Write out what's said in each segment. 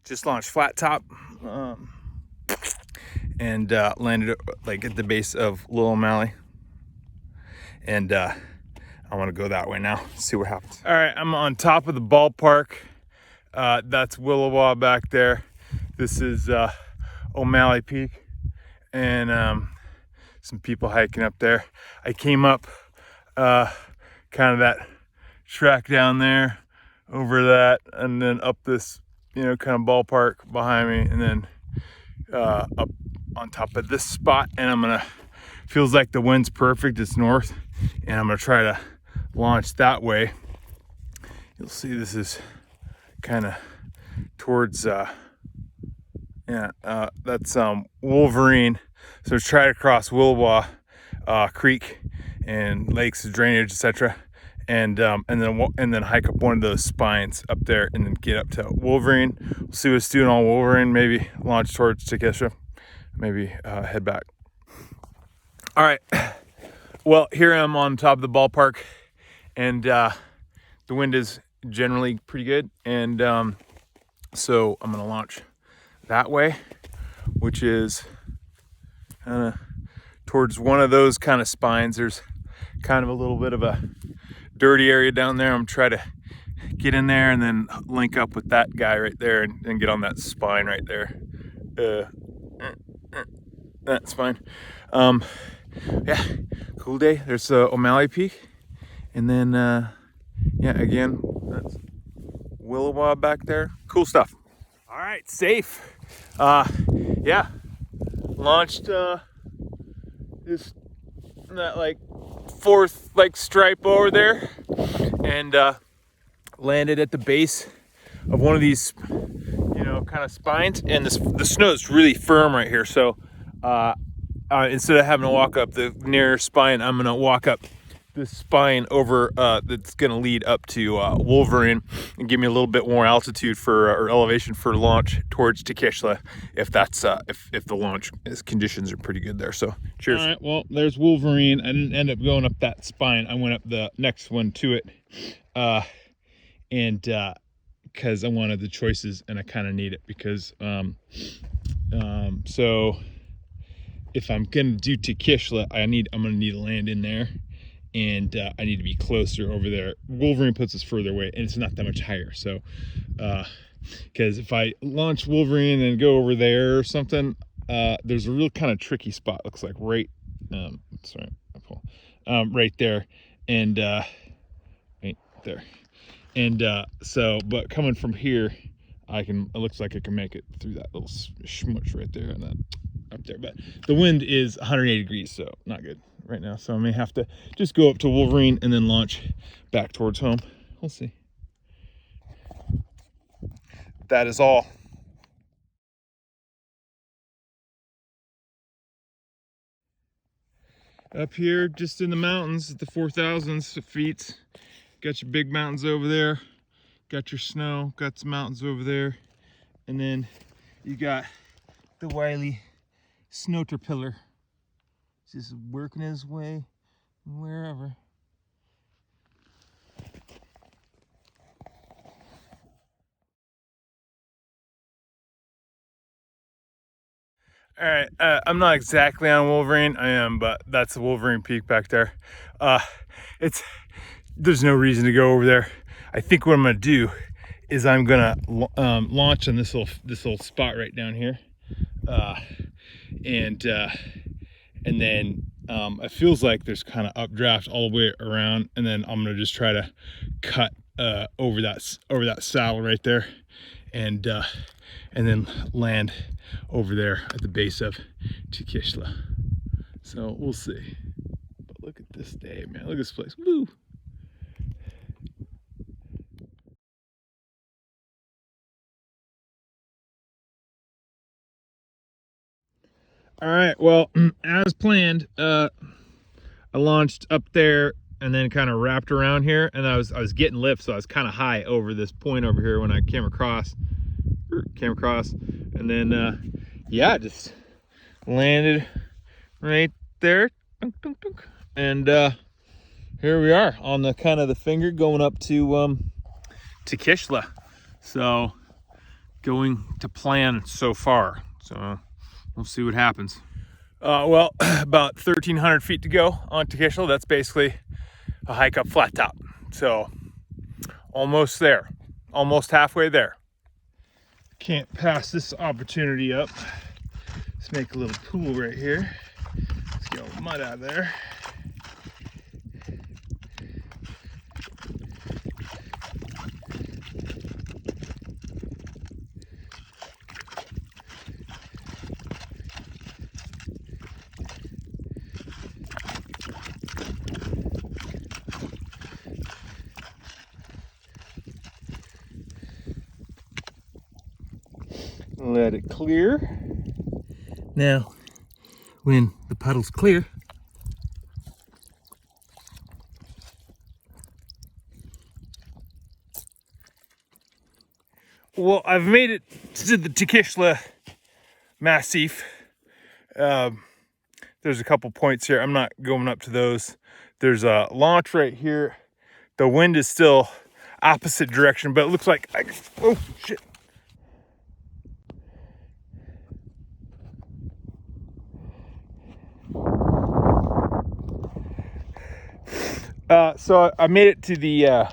just launched Flattop, and landed like at the base of Little O'Malley, and I want to go that way now, see what happens. All right, I'm on top of the ballpark. That's Willowa back there. This is O'Malley Peak, and some people hiking up there. I came up kind of that track down there, over that, and then up this, kind of ballpark behind me, and then up on top of this spot. And feels like the wind's perfect, it's north, and I'm gonna try to launch that way. You'll see this is kind of towards that's Wolverine. So try to cross Willowa Creek and lakes, drainage, etc., and then hike up one of those spines up there, and then get up to Wolverine. We'll see what's doing on Wolverine. Maybe launch towards Tikishla. Maybe head back. All right. Well, here I am on top of the ballpark, and the wind is generally pretty good, and so I'm gonna launch that way, which is kind of towards one of those kind of spines. There's kind of a little bit of a dirty area down there. I'm trying to get in there and then link up with that guy right there, and get on that spine right there. That spine. Yeah, cool day. There's O'Malley Peak, and then again, that's Willowa back there. Cool stuff. All right, safe. Yeah, launched this that like fourth stripe over there, and landed at the base of one of these kind of spines, and the snow is really firm right here. So instead of having to walk up the near spine, I'm gonna walk up this spine over that's gonna lead up to Wolverine, and give me a little bit more altitude or elevation for launch towards Tikishla, if that's if the launch conditions are pretty good there. So cheers. All right, well, there's Wolverine. I didn't end up going up that spine. I went up the next one to it, and because I wanted the choices, and I kind of need it, because so if I'm gonna do Tikishla, I'm gonna need to land in there, and I need to be closer over there. Wolverine puts us further away, and it's not that much higher. So because if I launch Wolverine and go over there or something, there's a real kind of tricky spot, looks like right right there, and right there, and so, but coming from here, it looks like I can make it through that little schmutz right there, and then up there. But the wind is 180 degrees, so not good right now. So I may have to just go up to Wolverine and then launch back towards home. We'll see. That is all. Up here, just in the mountains, at the 4,000 feet, got your big mountains over there, got your snow, got some mountains over there, and then you got the wily snowterpillar just working his way wherever. All right, I'm not exactly on Wolverine. I am, but that's the Wolverine Peak back there. There's no reason to go over there. I think what I'm gonna do is I'm gonna launch on this little spot right down here, and then it feels like there's kind of updraft all the way around, and then I'm gonna just try to cut over that saddle right there, and then land over there at the base of Tikishla. So we'll see. But look at this day, man. Look at this place. Woo! All right, well, as planned, I launched up there and then kind of wrapped around here, and I was getting lift, so I was kind of high over this point over here when I came across, and then yeah, just landed right there, and here we are on the kind of the finger going up to Tikishla. So going to plan so far. So we'll see what happens. Well, about 1,300 feet to go on Tikishla. That's basically a hike up Flattop. So almost there, almost halfway there. Can't pass this opportunity up. Let's make a little pool right here. Let's get all the mud out of there. Let it clear. Now, when the puddle's clear, well, I've made it to the Tikishla Massif. There's a couple points here. I'm not going up to those. There's a launch right here. The wind is still opposite direction, but it looks like oh shit. So I made it to the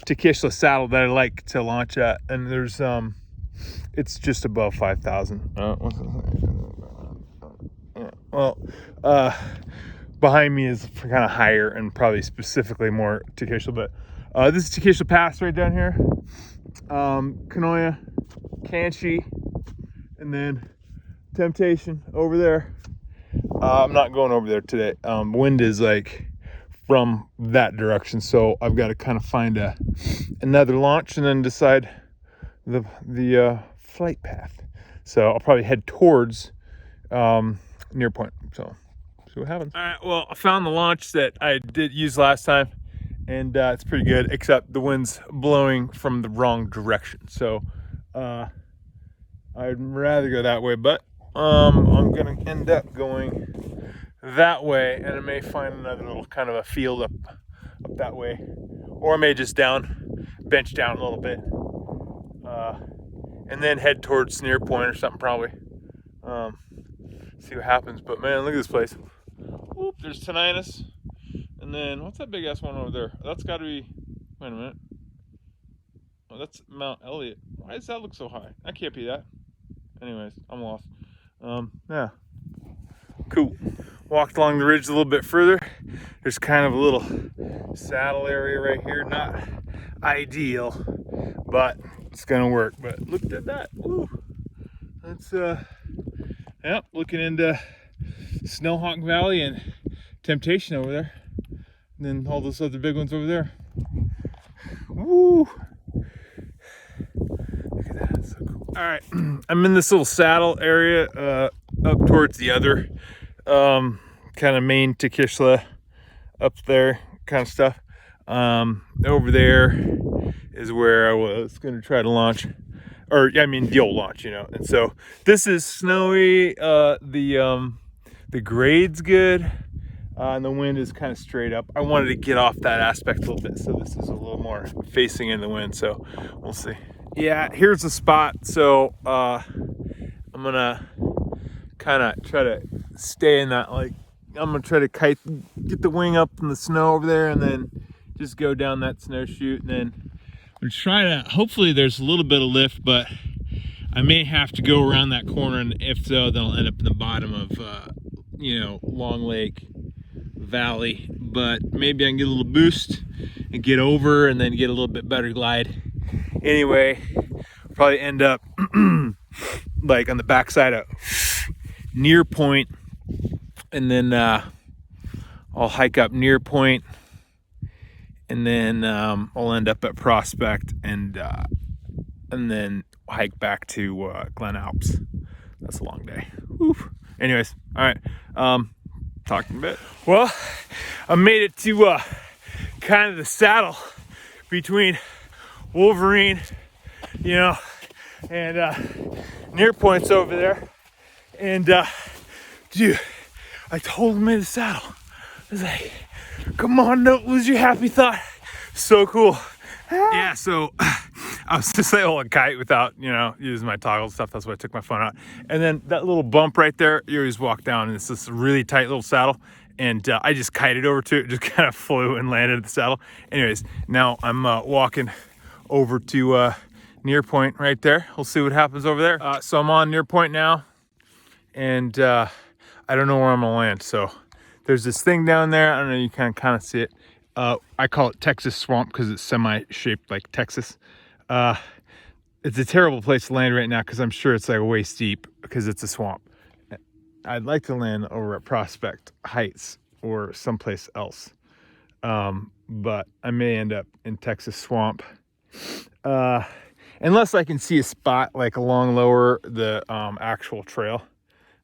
Tikishla saddle that I like to launch at, and there's it's just above 5,000. Well, behind me is kind of higher and probably specifically more Tikishla, but this is Tikishla Pass right down here. Kanoya, Kanchi, and then Temptation over there. I'm not going over there today. Wind is like from that direction, so I've got to kind of find another launch and then decide the flight path. So I'll probably head towards near point. So see what happens. All right, well, I found the launch that I did use last time, and it's pretty good, except the wind's blowing from the wrong direction. So I'd rather go that way, but I'm gonna end up going that way, and I may find another little kind of a field up that way, or I may just bench down a little bit, and then head towards near point or something probably. See what happens. But man, look at this place. Oop, there's Tinnitus, and then what's that big ass one over there? That's got to be. Wait a minute. Oh, that's Mount Elliott. Why does that look so high? That can't be that. Anyways, I'm lost. Yeah. Cool. Walked along the ridge a little bit further. There's kind of a little saddle area right here. Not ideal, but it's gonna work. But look at that. Ooh. That's yeah, looking into Snowhawk Valley and Temptation over there. And then all those other big ones over there. Woo! Look at that, it's so cool. All right, I'm in this little saddle area up towards the other kind of main Tikishla up there kind of stuff. Over there is where I was going to try to launch, or I mean the old launch, you know. And so this is snowy. The grade's good, and the wind is kind of straight up. I wanted to get off that aspect a little bit, so this is a little more facing in the wind. So we'll see. Yeah, here's the spot. So I'm gonna kind of try to stay in that, like, I'm gonna try to get the wing up in the snow over there, and then just go down that snow chute, and then I'm trying to, hopefully there's a little bit of lift, but I may have to go around that corner, and if so, then I'll end up in the bottom of you know, Long Lake Valley. But maybe I can get a little boost and get over, and then get a little bit better glide. Anyway, I'll probably end up like on the backside of near point, and then I'll hike up near point, and then I'll end up at Prospect, and then hike back to Glen Alps. That's a long day. Whew. Anyways, all right, talk in a bit. Well, I made it to kind of the saddle between Wolverine, you know, and near points over there. And dude, I told him in the saddle, I was like, come on, don't lose your happy thought. So cool. Yeah, so I was just able to kite without, you know, using my toggle stuff. That's why I took my phone out. And then that little bump right there, you always walk down, and it's this really tight little saddle. And I just kited over to it, just kind of flew and landed at the saddle. Anyways, now I'm walking over to near point right there. We'll see what happens over there. So I'm on near point now, and I don't know where I'm gonna land. So there's this thing down there. I don't know, you can kind of see it. I call it Texas Swamp because it's semi-shaped like Texas. It's a terrible place to land right now because I'm sure it's like way steep because it's a swamp. I'd like to land over at Prospect Heights or someplace else. But I may end up in Texas Swamp. Unless I can see a spot like along lower the actual trail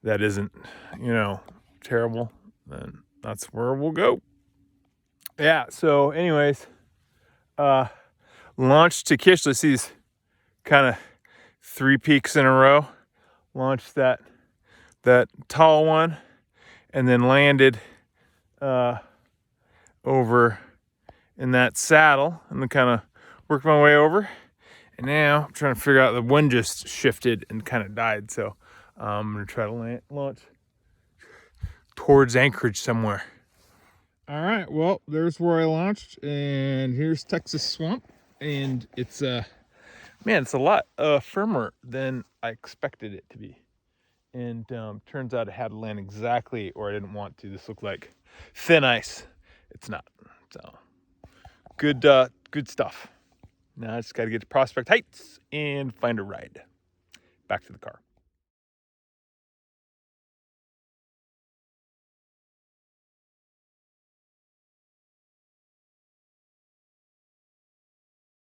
that isn't, you know, terrible, then that's where we'll go. Yeah, so anyways, launched Tikishla. See these kind of 3 peaks in a row. Launched that tall one, and then landed over in that saddle, and then kind of worked my way over. And now I'm trying to figure out, the wind just shifted and kind of died, so I'm gonna try to launch towards Anchorage somewhere. All right, well, there's where I launched, and here's Texas Swamp, and it's man, it's a lot firmer than I expected it to be. And turns out I had to land exactly where I didn't want to. This looked like thin ice. It's not. So good stuff. Now I just got to get to Prospect Heights and find a ride back to the car.